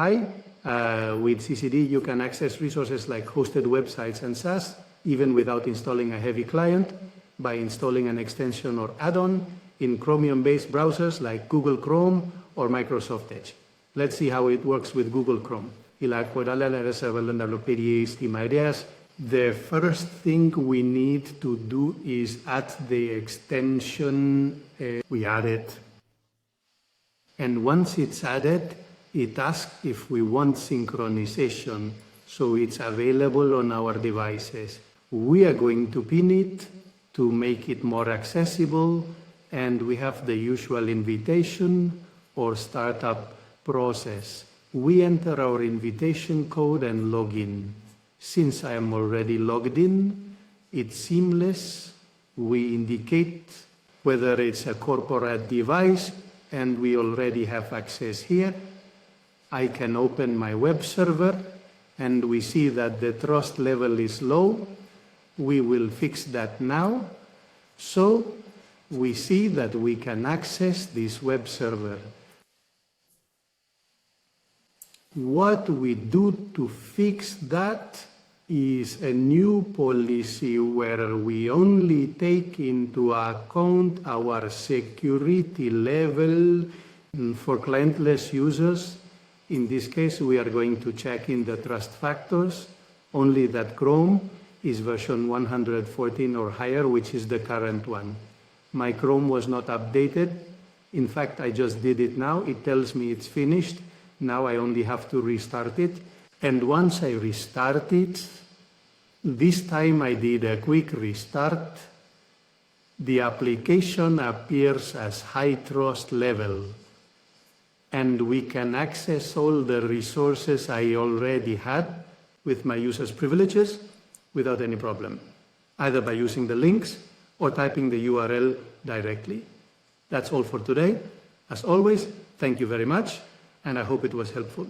Hi, with CCD you can access resources like hosted websites and SaaS, even without installing a heavy client, by installing an extension or add-on in Chromium-based browsers like Google Chrome or Microsoft Edge. Let's see how it works with Google Chrome. The first thing we need to do is add the extension. We add it. And once it's added, it asks if we want synchronization, so it's available on our devices. We are going to pin it to make it more accessible, and we have the usual invitation or startup process. We enter our invitation code and log in. Since I am already logged in, it's seamless. We indicate whether it's a corporate device, and we already have access here. I can open my web server, and we see that the trust level is low. We will fix that now. So we see that we can access this web server. What we do to fix that is a new policy where we only take into account our security level for clientless users. In this case, we are going to check in the trust factors, only that Chrome is version 114 or higher, which is the current one. My Chrome was not updated. In fact, I just did it now. It tells me it's finished. Now I only have to restart it. And once I restart it, this time I did a quick restart. The application appears as high trust level, and we can access all the resources I already had with my user's privileges without any problem, either by using the links or typing the URL directly. That's all for today. As always, thank you very much, and I hope it was helpful.